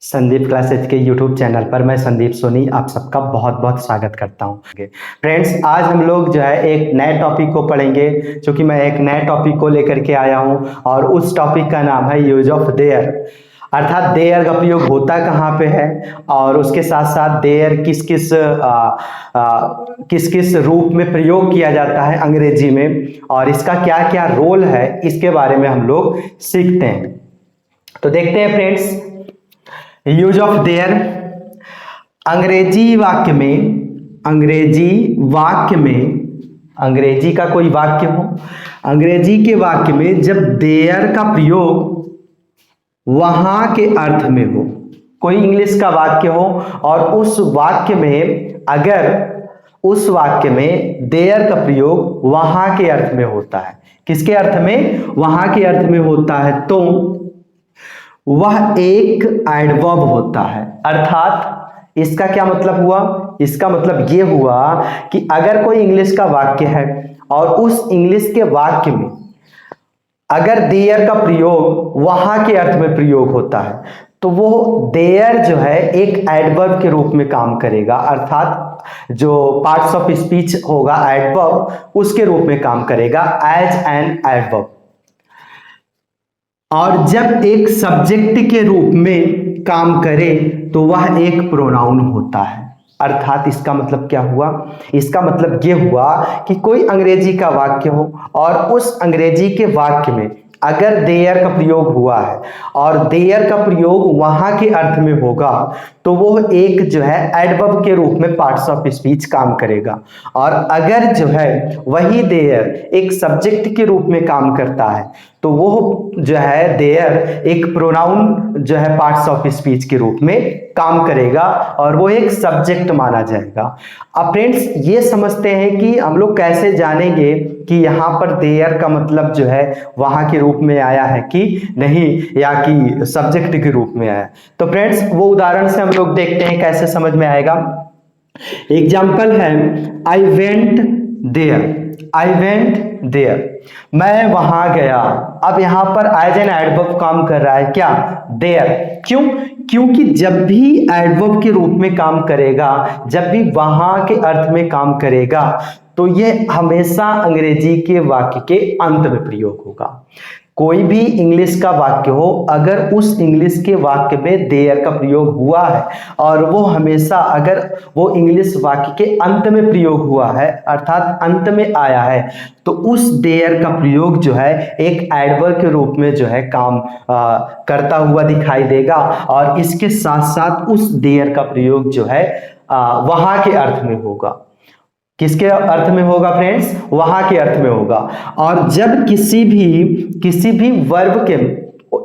Sandeep classes के YouTube channel पर मैं संदीप सोनी आप सबका बहुत बहुत स्वागत करता हूं। फ्रेंड्स, आज हम लोग जो है एक नए टॉपिक को पढ़ेंगे, क्योंकि मैं एक नए टॉपिक को लेकर के आया हूं और उस टॉपिक का नाम है यूज ऑफ देयर, अर्थात देयर का प्रयोग होता कहाँ पे है और उसके साथ साथ देयर किस किस रूप में प्रयोग किया जाता है अंग्रेजी में और इसका क्या क्या रोल है, इसके बारे में हम लोग सीखते हैं। तो देखते हैं फ्रेंड्स, यूज ऑफ देयर अंग्रेजी का कोई वाक्य हो, अंग्रेजी के वाक्य में जब देयर का प्रयोग वहां के अर्थ में हो, कोई इंग्लिश का वाक्य हो और उस वाक्य में देयर का प्रयोग वहां के अर्थ में होता है। किसके अर्थ में? वहां के अर्थ में होता है, तो वह एक एडवर्ब होता है। अर्थात इसका क्या मतलब हुआ? इसका मतलब ये हुआ कि अगर कोई इंग्लिश का वाक्य है और उस इंग्लिश के वाक्य में अगर देयर का प्रयोग वहां के अर्थ में प्रयोग होता है तो वो देयर जो है एक एडवर्ब के रूप में काम करेगा, अर्थात जो पार्ट्स ऑफ स्पीच होगा एडवर्ब उसके रूप में काम करेगा एज एन एडवर्ब। और जब एक सब्जेक्ट के रूप में काम करे तो वह एक प्रोनाउन होता है। अर्थात इसका मतलब क्या हुआ? इसका मतलब ये हुआ कि कोई अंग्रेजी का वाक्य हो और उस अंग्रेजी के वाक्य में अगर देयर का प्रयोग हुआ है और देयर का प्रयोग वहां के अर्थ में होगा तो वो एक जो है एडवर्ब के रूप में पार्ट्स ऑफ स्पीच काम करेगा। और अगर जो है वही देयर एक सब्जेक्ट के रूप में काम करता है तो वो जो है देयर एक प्रोनाउन जो है पार्ट्स ऑफ स्पीच के रूप में काम करेगा और वो एक सब्जेक्ट माना जाएगा। अब फ्रेंड्स, ये समझते हैं कि हम लोग कैसे जानेंगे कि यहाँ पर देयर का मतलब जो है वहां के रूप में आया है कि नहीं, या कि सब्जेक्ट के रूप में आया। तो फ्रेंड्स, वो उदाहरण से हम लोग देखते हैं कैसे समझ में आएगा। एग्जाम्पल है आई वेंट देयर, मैं वहां गया। अब यहां पर एज एन एडवर्ब काम कर रहा है, क्या? देयर। क्यों? क्योंकि जब भी एडवर्ब के रूप में काम करेगा, जब भी वहां के अर्थ में काम करेगा तो ये हमेशा अंग्रेजी के वाक्य के अंत में प्रयोग होगा। कोई भी इंग्लिश का वाक्य हो, अगर उस इंग्लिश के वाक्य में देयर का प्रयोग हुआ है और वो हमेशा अगर वो इंग्लिश वाक्य के अंत में प्रयोग हुआ है, अर्थात अंत में आया है, तो उस देयर का प्रयोग जो है एक एडवर्ब के रूप में जो है काम करता हुआ दिखाई देगा और इसके साथ साथ उस देयर का प्रयोग जो है वहां के अर्थ में होगा। किसके अर्थ में होगा फ्रेंड्स? वहां के अर्थ में होगा। और जब किसी भी वर्ब के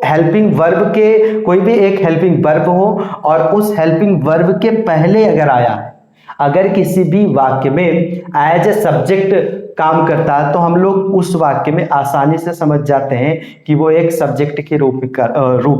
हेल्पिंग वर्ब के कोई भी एक हेल्पिंग वर्ब हो और उस हेल्पिंग वर्ब के पहले अगर आया है, अगर किसी भी वाक्य में एज ए सब्जेक्ट काम करता है तो हम लोग उस वाक्य में आसानी से समझ जाते हैं कि वो एक सब्जेक्ट के रूप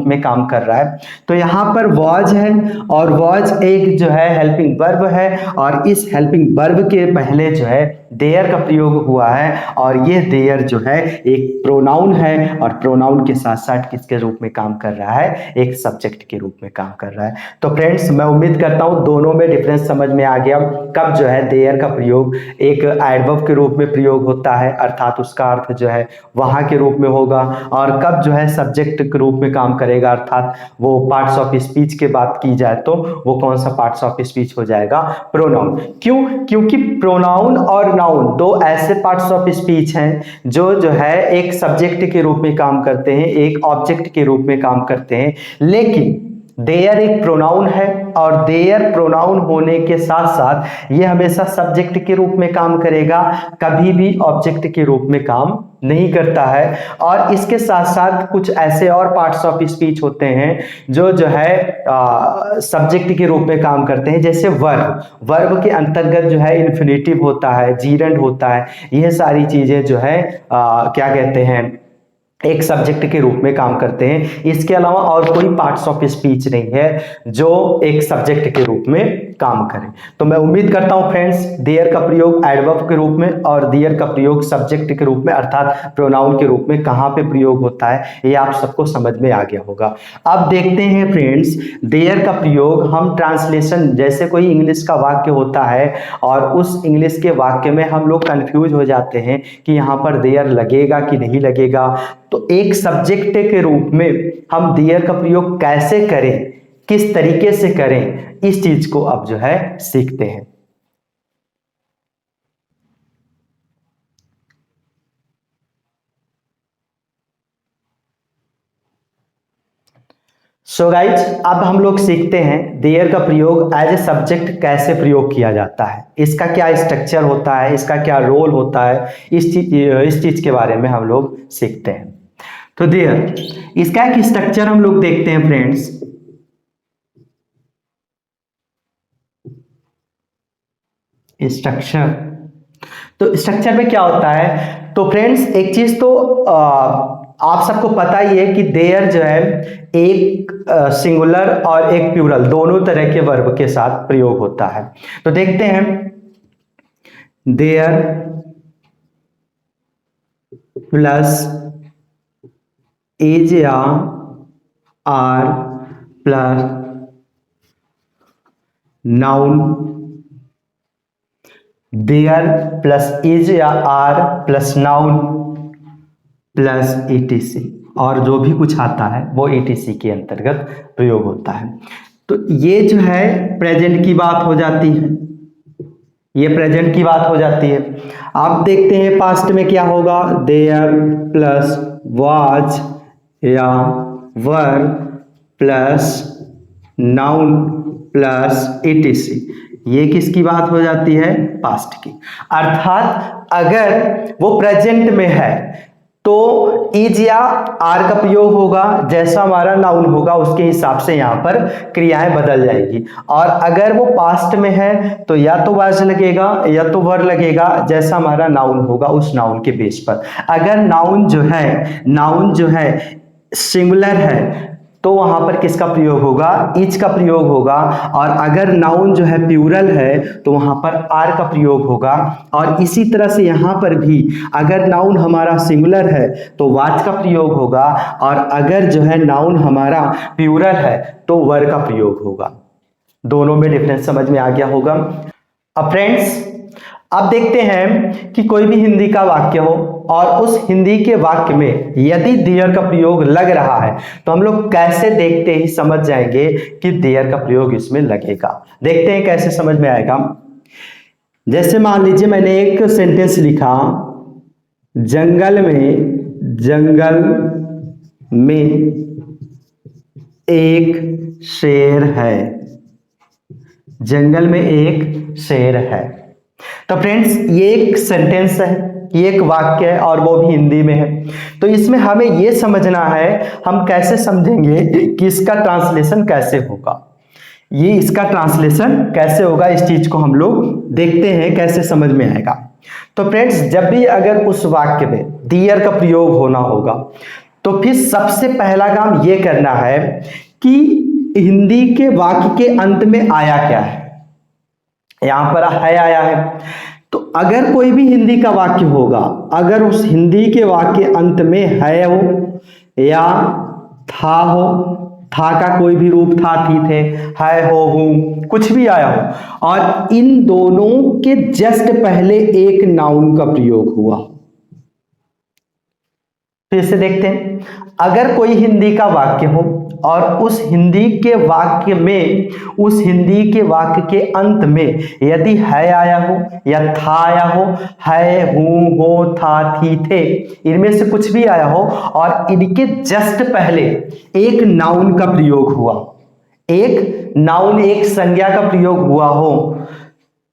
में काम कर रहा है। तो यहाँ पर वॉज है और वॉज एक जो है हेल्पिंग वर्ब है और इस हेल्पिंग वर्ब के पहले जो है देयर का प्रयोग हुआ है और ये देयर जो है एक प्रोनाउन है और प्रोनाउन के साथ साथ किसके रूप में काम कर रहा है? एक सब्जेक्ट के रूप में काम कर रहा है। तो फ्रेंड्स, मैं उम्मीद करता हूँ दोनों में डिफरेंस समझ में आ गया। कब जो है देयर का प्रयोग एक एडवर्ब के रूप में प्रयोग होता है, अर्थात उसका अर्थ जो है वहां के रूप में होगा, और कब जो है सब्जेक्ट के रूप में काम करेगा, अर्थात वो पार्ट्स ऑफ स्पीच की बात की जाए तो वो कौन सा पार्ट्स ऑफ स्पीच हो जाएगा? प्रोनाउन। क्यों? क्योंकि प्रोनाउन और नाउन दो ऐसे पार्ट्स ऑफ स्पीच हैं जो है एक सब्जेक्ट के रूप में काम करते हैं, एक ऑब्जेक्ट के रूप में काम करते हैं, लेकिन देयर एक प्रोनाउन है और देयर प्रोनाउन होने के साथ साथ ये हमेशा सब्जेक्ट के रूप में काम करेगा, कभी भी ऑब्जेक्ट के रूप में काम नहीं करता है। और इसके साथ साथ कुछ ऐसे और पार्ट्स ऑफ स्पीच होते हैं जो है सब्जेक्ट के रूप में काम करते हैं, जैसे वर्ब के अंतर्गत जो है इन्फिनेटिव होता है, जीरेंड होता है, यह सारी चीजें जो है क्या कहते हैं एक सब्जेक्ट के रूप में काम करते हैं। इसके अलावा और कोई पार्ट्स ऑफ स्पीच नहीं है जो एक सब्जेक्ट के रूप में काम करें। तो मैं उम्मीद करता हूं फ्रेंड्स देयर का प्रयोग एडवर्ब के रूप में और देयर का प्रयोग सब्जेक्ट के रूप में अर्थात प्रोनाउन के रूप में कहां पे प्रयोग होता है ये आप सबको समझ में आ गया होगा। अब देखते हैं फ्रेंड्स देयर का प्रयोग हम ट्रांसलेशन, जैसे कोई इंग्लिश का वाक्य होता है और उस इंग्लिश के वाक्य में हम लोग कंफ्यूज हो जाते हैं कि यहाँ पर देयर लगेगा कि नहीं लगेगा, तो एक सब्जेक्ट के रूप में हम देयर का प्रयोग कैसे करें, किस तरीके से करें, इस चीज को अब जो है सीखते हैं। सो गाइज अब हम लोग सीखते हैं देयर का प्रयोग एज ए सब्जेक्ट कैसे प्रयोग किया जाता है, इसका क्या स्ट्रक्चर होता है, इसका क्या रोल होता है, इस चीज के बारे में हम लोग सीखते हैं। तो देयर इसका एक स्ट्रक्चर हम लोग देखते हैं फ्रेंड्स। स्ट्रक्चर, तो स्ट्रक्चर में क्या होता है, तो फ्रेंड्स एक चीज तो आप सबको पता ही है कि देयर जो है एक सिंगुलर और एक प्लूरल दोनों तरह के वर्ब के साथ प्रयोग होता है। तो देखते हैं देयर प्लस इज या are plus noun, there plus is या are plus noun plus etc, और जो भी कुछ आता है वो ईटीसी के अंतर्गत प्रयोग होता है। तो ये जो है प्रेजेंट की बात हो जाती है, ये प्रेजेंट की बात हो जाती है। आप देखते हैं पास्ट में क्या होगा, देयर प्लस वाज या वर प्लस नाउन प्लस ईटीसी, ये किसकी बात हो जाती है, पास्ट की। अर्थात अगर वो प्रेजेंट में है तो इज या आर का प्रयोग होगा, जैसा हमारा नाउन होगा उसके हिसाब से यहाँ पर क्रियाएं बदल जाएगी, और अगर वो पास्ट में है तो या तो वाज लगेगा या तो वर लगेगा, जैसा हमारा नाउन होगा उस नाउन के बेस पर। अगर नाउन जो है सिंगुलर है तो वहां पर किसका प्रयोग होगा, इज का प्रयोग होगा, और अगर नाउन जो है प्लूरल है तो वहां पर आर का प्रयोग होगा। और इसी तरह से यहां पर भी अगर नाउन हमारा सिंगुलर है तो वाज का प्रयोग होगा, और अगर जो है नाउन हमारा प्लूरल है तो वर का प्रयोग होगा। दोनों में डिफरेंस समझ में आ गया होगा। अब फ्रेंड्स अब देखते हैं कि कोई भी हिंदी का वाक्य हो और उस हिंदी के वाक्य में यदि देयर का प्रयोग लग रहा है तो हम लोग कैसे देखते ही समझ जाएंगे कि देयर का प्रयोग इसमें लगेगा। देखते हैं कैसे समझ में आएगा। जैसे मान लीजिए मैंने एक सेंटेंस लिखा, जंगल में एक शेर है, जंगल में एक शेर है। तो फ्रेंड्स ये एक सेंटेंस है, ये एक वाक्य है और वो भी हिंदी में है। तो इसमें हमें ये समझना है हम कैसे समझेंगे कि इसका ट्रांसलेशन कैसे होगा, ये इसका ट्रांसलेशन कैसे होगा, इस चीज को हम लोग देखते हैं कैसे समझ में आएगा। तो फ्रेंड्स जब भी अगर उस वाक्य में देयर का प्रयोग होना होगा तो फिर सबसे पहला काम ये करना है कि हिंदी के वाक्य के अंत में आया क्या है। यहां पर है आया है, तो अगर कोई भी हिंदी का वाक्य होगा, अगर उस हिंदी के वाक्य अंत में है हो या था हो, था का कोई भी रूप था, थी, थे, है, हो, हूं, कुछ भी आया हो, और इन दोनों के जस्ट पहले एक नाउन का प्रयोग हुआ। फिर से देखते हैं, अगर कोई हिंदी का वाक्य हो और उस हिंदी के वाक्य में, उस हिंदी के वाक्य के अंत में यदि है आया हो या था आया हो, है, हूं, हो, था, थी, थे, इनमें से कुछ भी आया हो और इनके जस्ट पहले एक नाउन का प्रयोग हुआ, एक नाउन, एक संज्ञा का प्रयोग हुआ हो,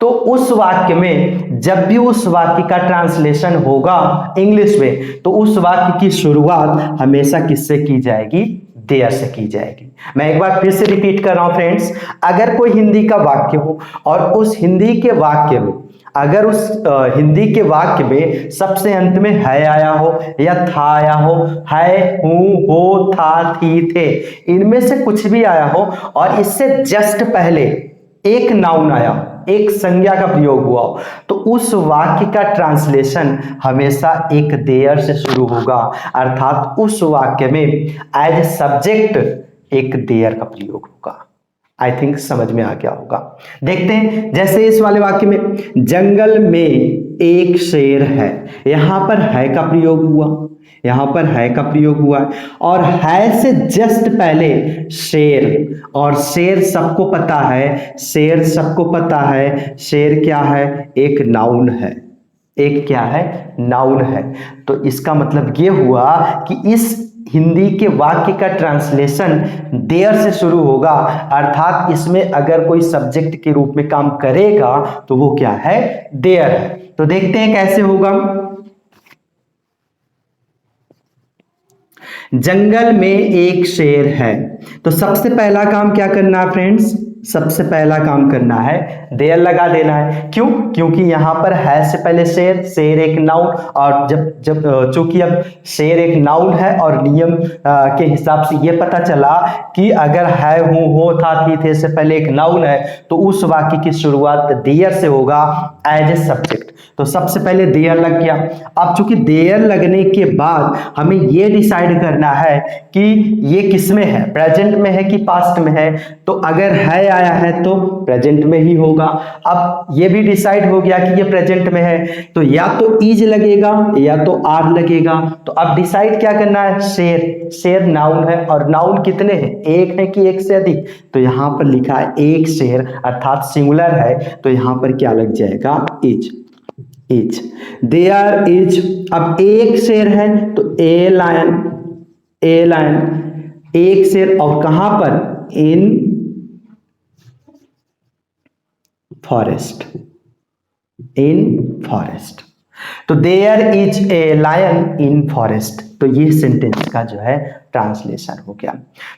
तो उस वाक्य में जब भी उस वाक्य का ट्रांसलेशन होगा इंग्लिश में तो उस वाक्य की शुरुआत हमेशा किससे की जाएगी, देयर से की जाएगी। मैं एक बार फिर से रिपीट कर रहा हूं फ्रेंड्स, अगर कोई हिंदी का वाक्य हो और उस हिंदी के वाक्य में, अगर उस हिंदी के वाक्य में सबसे अंत में है आया हो या था आया हो, है, हूं, हो, था, थी, थे, इनमें से कुछ भी आया हो और इससे जस्ट पहले एक नाउन आया, एक संज्ञा का प्रयोग हुआ, तो उस वाक्य का ट्रांसलेशन हमेशा एक देयर से शुरू होगा, अर्थात उस वाक्य में एज सब्जेक्ट एक देयर का प्रयोग होगा। आई थिंक समझ में आ गया होगा। देखते हैं, जैसे इस वाले वाक्य में जंगल में एक शेर है, यहां पर है का प्रयोग हुआ, यहां पर है का प्रयोग हुआ है, और है से जस्ट पहले शेर, और शेर सबको पता है, शेर सबको पता है, शेर क्या है, एक नाउन है, एक क्या है, नाउन है। तो इसका मतलब ये हुआ कि इस हिंदी के वाक्य का ट्रांसलेशन देयर से शुरू होगा, अर्थात इसमें अगर कोई सब्जेक्ट के रूप में काम करेगा तो वो क्या है, देयर है। तो देखते हैं कैसे होगा। जंगल में एक शेर है, तो सबसे पहला काम क्या करना है फ्रेंड्स, सबसे पहला काम करना है देयर लगा देना है। क्यों? क्योंकि यहां पर है से पहले शेर, शेर एक नाउन, और जब चूंकि अब शेर एक नाउन है और नियम के हिसाब से ये पता चला कि अगर है, हूं, हो, था, थी, थे से पहले एक नाउन है, तो उस वाक्य की शुरुआत देयर से होगा एज ए सब्जेक्ट। तो सबसे पहले देयर लग गया। अब चूंकि देयर लगने के बाद हमें ये डिसाइड करना है कि ये किस में है, प्रेजेंट में है कि पास्ट में है। तो अगर है आया है तो प्रेजेंट में ही होगा। अब ये भी डिसाइड हो गया कि ये प्रेजेंट में है, तो या तो इज लगेगा या तो आर लगेगा। तो अब डिसाइड क्या करना है, शेर, शेर नाउन है, और नाउन कितने हैं, एक है कि एक से अधिक, तो यहां पर लिखा है एक शेर, अर्थात सिंगुलर है, तो यहां पर क्या लग जाएगा, इज, इज, देयर इज। अब एक शेर है तो ए लायन, ए लायन, एक शेर, और कहां पर, इन फॉरेस्ट, इन फॉरेस्ट। तो there is a lion in forest. तो ये सेंटेंस का जो है ट्रांसलेशन हो गया।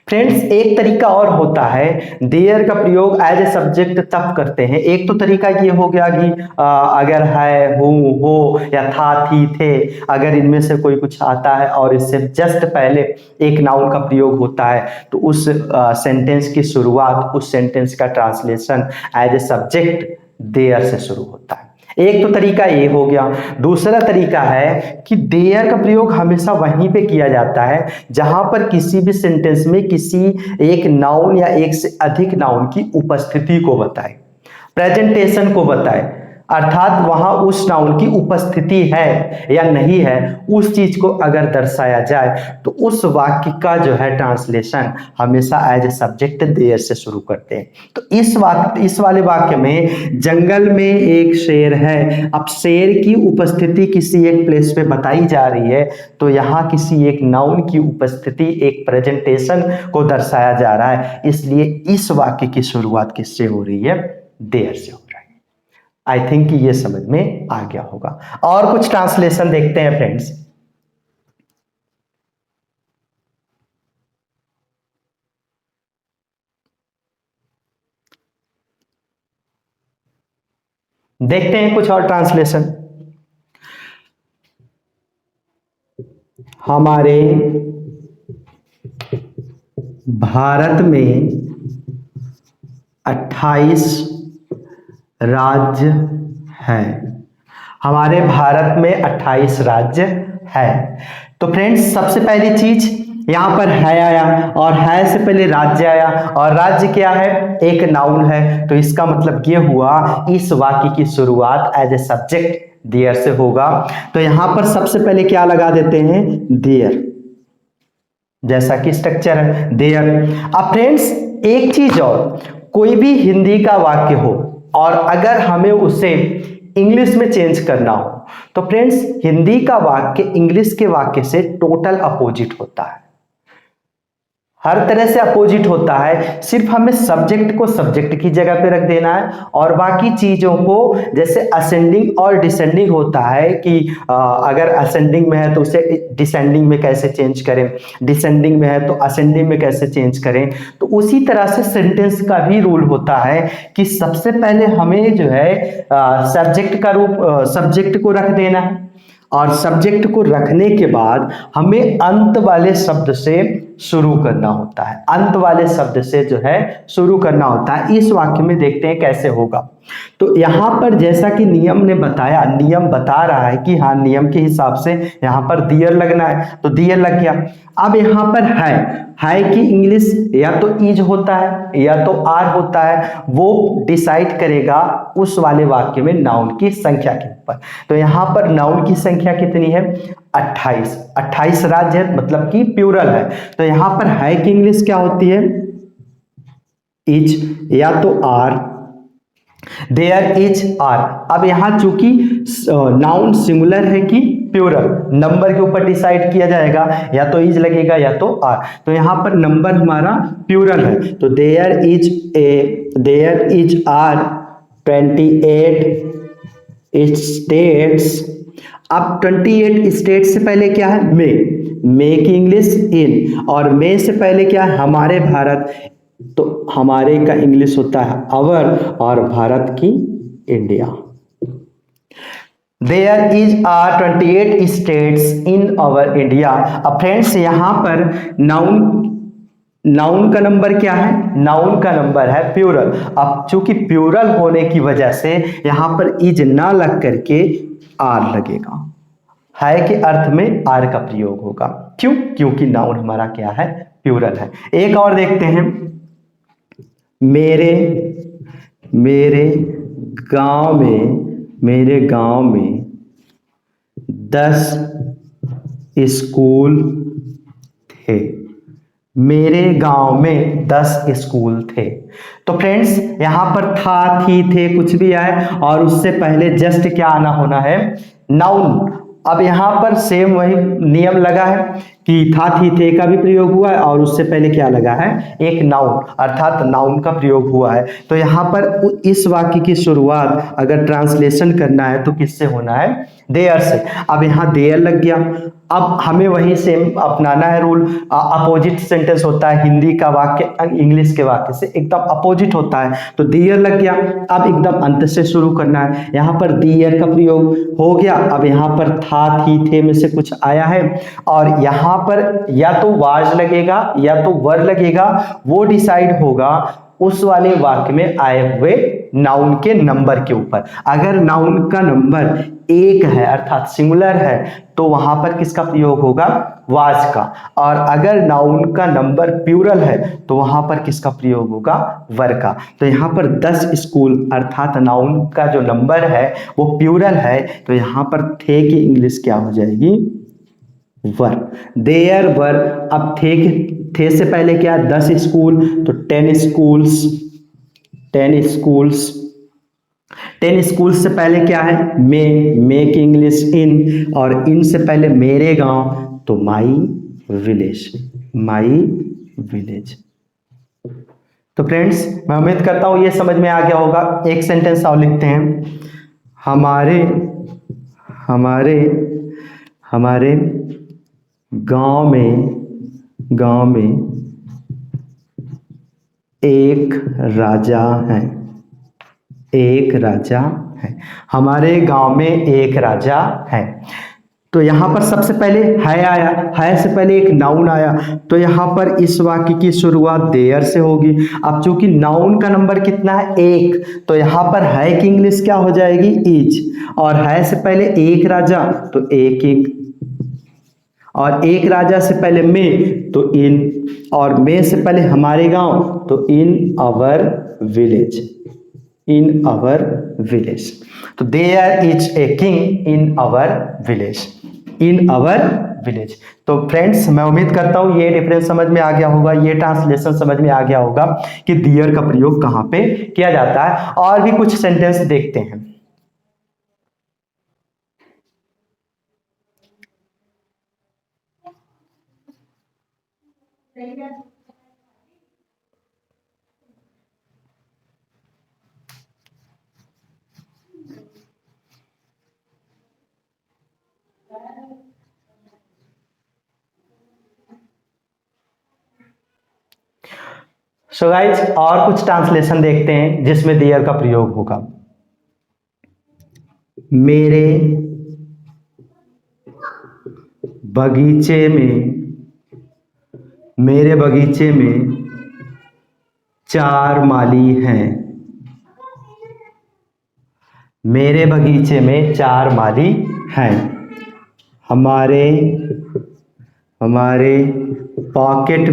फ्रेंड्स, एक तरीका और होता है, देयर का प्रयोग एज ए सब्जेक्ट तब करते हैं। एक तो तरीका ये हो गया कि अगर है, हूं, हो, या था, थी, थे, अगर इनमें से कोई कुछ आता है और इससे जस्ट पहले एक नाउन का प्रयोग होता है, तो उस सेंटेंस की शुरुआत, उस सेंटेंस का translation as a subject there से शुरू होता है। एक तो तरीका ये हो गया। दूसरा तरीका है कि देयर का प्रयोग हमेशा वहीं पे किया जाता है जहां पर किसी भी सेंटेंस में किसी एक नाउन या एक से अधिक नाउन की उपस्थिति को बताए, प्रेजेंटेशन को बताए, अर्थात वहां उस नाउन की उपस्थिति है या नहीं है, उस चीज को अगर दर्शाया जाए तो उस वाक्य का जो है ट्रांसलेशन हमेशा एज ए सब्जेक्ट देयर से शुरू करते हैं। तो इस वाले वाक्य में जंगल में एक शेर है, अब शेर की उपस्थिति किसी एक प्लेस पे बताई जा रही है, तो यहाँ किसी एक नाउन की उपस्थिति, एक प्रेजेंटेशन को दर्शाया जा रहा है, इसलिए इस वाक्य की शुरुआत किससे हो रही है, देयर से हो रहा है। आई थिंक ये समझ में आ गया होगा। और कुछ ट्रांसलेशन देखते हैं फ्रेंड्स। देखते हैं कुछ और ट्रांसलेशन। हमारे भारत में 28 राज्य हैं। हमारे भारत में 28 राज्य है। तो फ्रेंड्स, सबसे पहली चीज यहां पर है आया, और है से पहले राज्य आया, और राज्य क्या है, एक नाउन है। तो इसका मतलब ये हुआ इस वाक्य की शुरुआत एज ए सब्जेक्ट देयर से होगा। तो यहां पर सबसे पहले क्या लगा देते हैं, देयर, जैसा कि स्ट्रक्चर है देयर। अब फ्रेंड्स, एक चीज और, कोई भी हिंदी का वाक्य हो और अगर हमें उसे इंग्लिश में चेंज करना हो, तो फ्रेंड्स हिंदी का वाक्य इंग्लिश के वाक्य से टोटल अपोजिट होता है, हर तरह से अपोजिट होता है। सिर्फ हमें सब्जेक्ट को सब्जेक्ट की जगह पे रख देना है, और बाकी चीजों को, जैसे असेंडिंग और डिसेंडिंग होता है कि अगर असेंडिंग में है तो उसे डिसेंडिंग में कैसे चेंज करें, डिसेंडिंग में है तो असेंडिंग में कैसे चेंज करें। तो उसी तरह से सेंटेंस का भी रूल होता है कि सबसे पहले हमें जो है सब्जेक्ट का रूप, सब्जेक्ट को रख देना है, और सब्जेक्ट को रखने के बाद हमें अंत वाले शब्द से शुरू करना होता है, अंत वाले शब्द से जो है शुरू करना होता है। इस वाक्य में देखते हैं कैसे होगा। तो यहाँ पर जैसा कि नियम ने बताया, नियम बता रहा है कि हाँ नियम के हिसाब से यहाँ पर दियर लगना है, तो दियर लग गया। अब यहाँ पर है कि इंग्लिश या तो इज होता है या तो आर होता है, वो डिसाइड करेगा उस वाले वाक्य में नाउन की संख्या के ऊपर। तो यहाँ पर नाउन की संख्या कितनी है? 28। 28 राज्य है, मतलब कि प्लूरल है। तो यहाँ पर है कि इंग्लिश क्या होती है? इज या तो आर, देयर इज आर। अब यहां चूंकि नाउन सिंगुलर है कि प्लूरल, नंबर के ऊपर डिसाइड किया जाएगा, या तो इज लगेगा या तो आर। तो यहां पर नंबर हमारा प्लूरल है, तो देयर इज आर 28 स्टेट्स। अब 28 स्टेट से पहले क्या है? मे की इंग्लिश इन, और मे से पहले क्या है? हमारे भारत। तो हमारे का इंग्लिश होता है अवर, और भारत की India. There is are 28 states in our India. अब फ्रेंड्स यहां पर नाउन का नंबर क्या है? नाउन का नंबर है प्लूरल। अब चूंकि प्लूरल होने की वजह से यहां पर इज ना लग करके आर लगेगा, है के अर्थ में आर का प्रयोग होगा। क्यों? क्योंकि नाउन हमारा क्या है? प्लूरल है। एक और देखते हैं, मेरे गांव में 10 स्कूल थे। मेरे गांव में 10 स्कूल थे। तो फ्रेंड्स यहां पर था, थी, थे कुछ भी आए और उससे पहले जस्ट क्या आना होना है? नाउन। अब यहां पर सेम वही नियम लगा है कि था, थी, थे का भी प्रयोग हुआ है और उससे पहले क्या लगा है? एक नाउन, अर्थात नाउन का प्रयोग हुआ है। तो यहां पर इस वाक्य की शुरुआत अगर ट्रांसलेशन करना है तो किससे होना है? देयर से। अब यहां देयर लग गया। अब हमें वही सेम अपनाना है रूल। अपोजिट सेंटेंस होता है, हिंदी का वाक्य इंग्लिश के वाक्य से एकदम अपोजिट होता है। तो दियर लग गया। अब एकदम अंत से शुरू करना है। यहाँ पर दियर का प्रयोग हो गया। अब यहाँ पर था, थी, थे में से कुछ आया है और यहाँ पर या तो वाज लगेगा या तो वर लगेगा, वो डिसाइड होगा उस वाले वाक्य में आए हुए नाउन के नंबर के ऊपर। अगर नाउन का नंबर एक है अर्थात सिंगुलर है तो वहां पर किसका प्रयोग होगा? वाज का। और अगर नाउन का नंबर प्लूरल है तो वहां पर किसका प्रयोग होगा? वर का। तो यहाँ पर 10 स्कूल अर्थात नाउन का जो नंबर है वो प्लूरल है, तो यहाँ पर थे की इंग्लिश क्या हो जाएगी? वर। There were. अब थे से पहले क्या? 10 स्कूल, तो 10 स्कूल्स। 10 स्कूल्स। 10 स्कूल से पहले क्या है? मे की इंग्लिश इन, और इन से पहले मेरे गांव, तो माई विलेज। तो फ्रेंड्स मैं उम्मीद करता हूं ये समझ में आ गया होगा। एक सेंटेंस और लिखते हैं, हमारे हमारे गांव में एक राजा है। हमारे गांव में एक राजा है। तो यहां पर सबसे पहले है आया, है से पहले एक नाउन आया, तो यहां पर इस वाक्य की शुरुआत देयर से होगी। अब चूंकि नाउन का नंबर कितना है? एक, तो यहां पर है की इंग्लिश क्या हो जाएगी? इज, और है से पहले एक राजा तो एक, और एक राजा से पहले में तो इन, और में से पहले हमारे गांव तो इन अवर विलेज। तो there is a king in our village. तो फ्रेंड्स मैं उम्मीद करता हूं ये डिफरेंस समझ में आ गया होगा, ये ट्रांसलेशन समझ में आ गया होगा कि देयर का प्रयोग कहां पे किया जाता है। और भी कुछ सेंटेंस देखते हैं। सो गाइज और कुछ ट्रांसलेशन देखते हैं जिसमें देयर का प्रयोग होगा। मेरे बगीचे में मेरे बगीचे में 4 माली हैं। मेरे बगीचे में 4 माली हैं। हमारे हमारे पॉकेट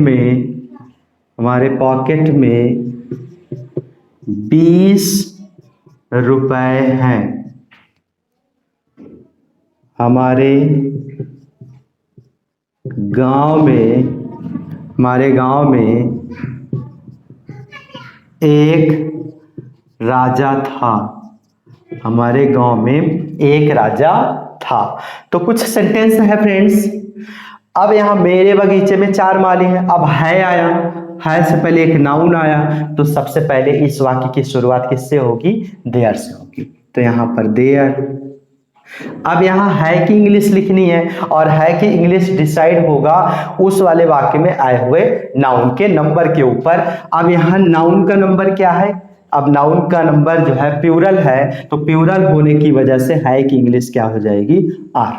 में 20 रुपए हैं। हमारे गांव में एक राजा था। हमारे गांव में एक राजा था। तो कुछ सेंटेंस है फ्रेंड्स। अब यहां मेरे बगीचे में 4 माली हैं। अब है आया, है से पहले एक नाउन आया, तो सबसे पहले इस वाक्य की शुरुआत किससे होगी? देयर से होगी। तो यहां पर देयर। अब यहां है की इंग्लिश लिखनी है, और है की इंग्लिश डिसाइड होगा उस वाले वाक्य में आए हुए नाउन के नंबर के ऊपर। अब यहां नाउन का नंबर क्या है? अब नाउन का नंबर जो है प्लूरल है, तो प्लूरल होने की वजह से है की इंग्लिश क्या हो जाएगी? आर।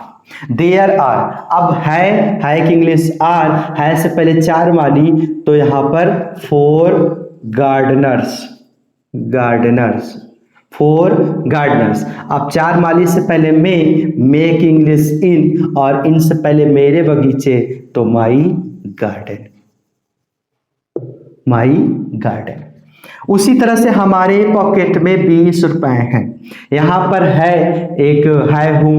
There are. अब है की इंग्लिश आर, है से पहले 4 माली, तो यहां पर 4 गार्डनर्स। 4 गार्डनर्स। अब 4 माली से पहले मे की इंग्लिश इन, और इन से पहले मेरे बगीचे, तो माई गार्डन। उसी तरह से हमारे पॉकेट में 20 रुपए हैं। यहां पर है एक है हो,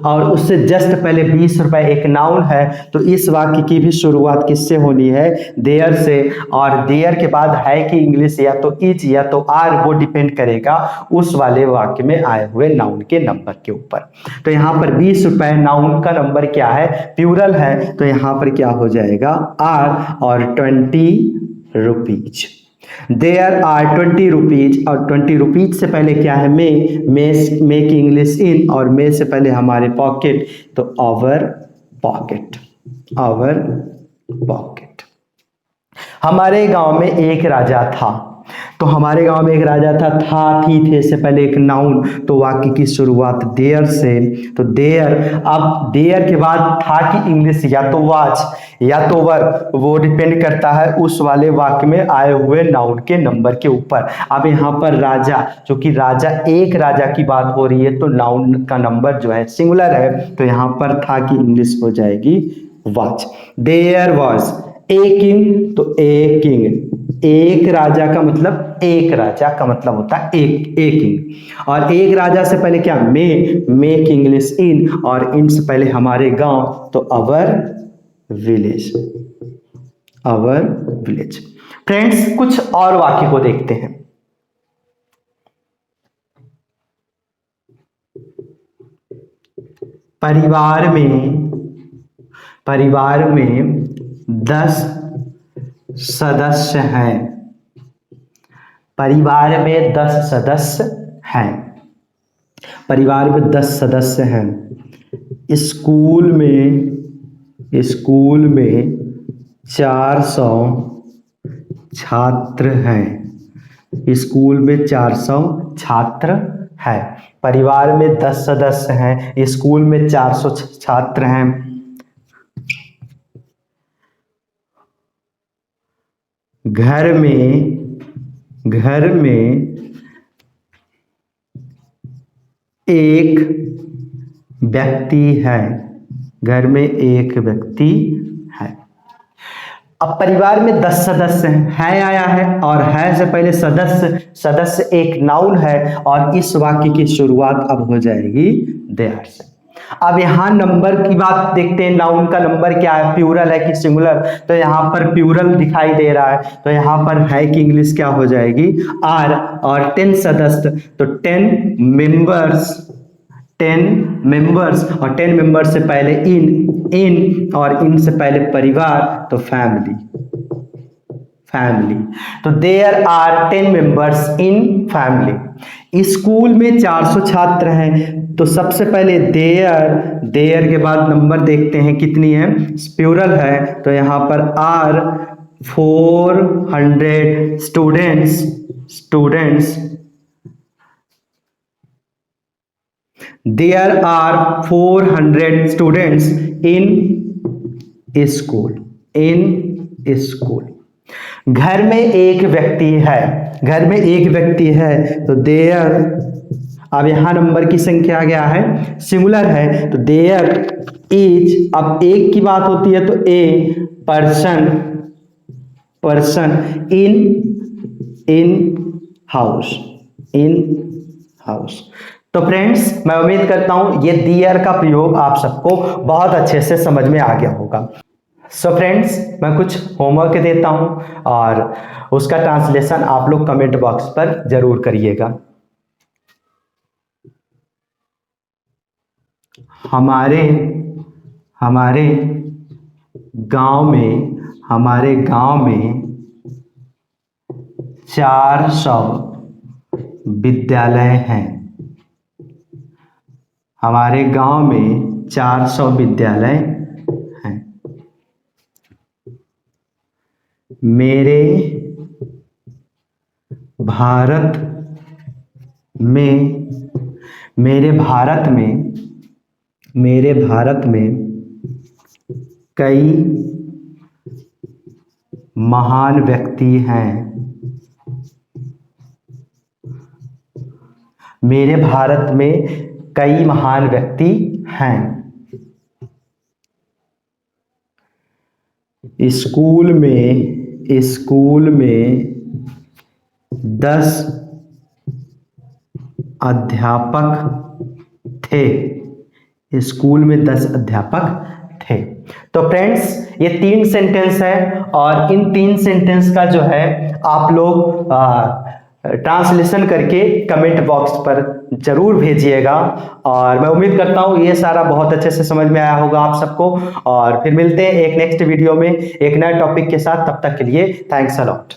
और उससे जस्ट पहले 20 रुपए एक नाउन है, तो इस वाक्य की भी शुरुआत किससे होनी है? देयर से। और देयर के बाद है कि इंग्लिश या तो इज या तो आर, वो डिपेंड करेगा उस वाले वाक्य में आए हुए नाउन के नंबर के ऊपर। तो यहां पर 20 रुपए, नाउन का नंबर क्या है? प्लूरल है, तो यहां पर क्या हो जाएगा? आर, और 20 रुपीज। देयर आर 20 रुपीज, और 20 रुपीज से पहले क्या है? मे की इंग्लिश इन, और मे से पहले हमारे पॉकेट, तो आवर पॉकेट। हमारे गांव में एक राजा था। तो हमारे गांव में एक राजा था थी, थे से पहले एक नाउन, तो वाक्य की शुरुआत देयर से। तो देयर। अब देयर के बाद था की इंग्लिश या तो वाज या तो वर, वो डिपेंड करता है उस वाले वाक्य में आए हुए नाउन के नंबर के ऊपर। अब यहाँ पर राजा, जो कि राजा, एक राजा की बात हो रही है, तो नाउन का नंबर जो है सिंगुलर है, तो यहाँ पर था की इंग्लिश हो जाएगी was. There was a king, तो ए किंग। एक राजा का मतलब, एक राजा का मतलब होता है एक किंग। और एक राजा से पहले क्या? मे की इंग्लिश इन, और इन से पहले हमारे गांव, तो अवर विलेज। फ्रेंड्स, कुछ और वाक्य को देखते हैं। परिवार में 10 सदस्य हैं। परिवार में 10 सदस्य हैं। परिवार में 10 सदस्य हैं। स्कूल में 400 छात्र हैं। स्कूल में 400 छात्र हैं। परिवार में 10 सदस्य हैं। स्कूल में 400 छात्र हैं। घर में एक व्यक्ति है। घर में एक व्यक्ति है। अब परिवार में 10 सदस्य है आया है, और है से पहले सदस्य एक नाउन है, और इस वाक्य की शुरुआत अब हो जाएगी देयर से। अब यहां नंबर की बात देखते हैं। नाउन का नंबर क्या है? प्लूरल है कि सिंगुलर? तो यहां पर प्लूरल दिखाई दे रहा है, तो यहां पर है कि इंग्लिश क्या हो जाएगी? आर, और 10 सदस्य, तो 10 मेंबर्स, और 10 मेंबर्स से पहले इन, और इन से पहले परिवार, तो फैमिली। तो there are 10 members in family. School में 400 छात्र हैं, तो सबसे पहले देयर के बाद नंबर देखते हैं कितनी है। प्लूरल है, तो यहां पर are 400 students. There are 400 students in a school. In school. घर में एक व्यक्ति है, घर में एक व्यक्ति है तो देयर, अब यहां नंबर की संख्या आ गया है, सिंगुलर है तो देयर इज, अब एक की बात होती है तो a person, person in house, in house. तो फ्रेंड्स मैं उम्मीद करता हूं ये देयर का प्रयोग आप सबको बहुत अच्छे से समझ में आ गया होगा। सो फ्रेंड्स मैं कुछ होमवर्क देता हूं और उसका ट्रांसलेशन आप लोग कमेंट बॉक्स पर जरूर करिएगा। हमारे हमारे गांव में 400 विद्यालय हैं। हमारे गांव में 400 विद्यालय हैं। मेरे भारत में कई महान व्यक्ति हैं। मेरे भारत में कई महान व्यक्ति हैं। स्कूल में 10 अध्यापक थे। स्कूल में 10 अध्यापक थे। तो फ्रेंड्स ये 3 सेंटेंस है और इन 3 सेंटेंस का जो है आप लोग ट्रांसलेशन करके कमेंट बॉक्स पर जरूर भेजिएगा और मैं उम्मीद करता हूँ ये सारा बहुत अच्छे से समझ में आया होगा आप सबको। और फिर मिलते हैं एक नेक्स्ट वीडियो में एक नए टॉपिक के साथ, तब तक के लिए थैंक्स अ लॉट।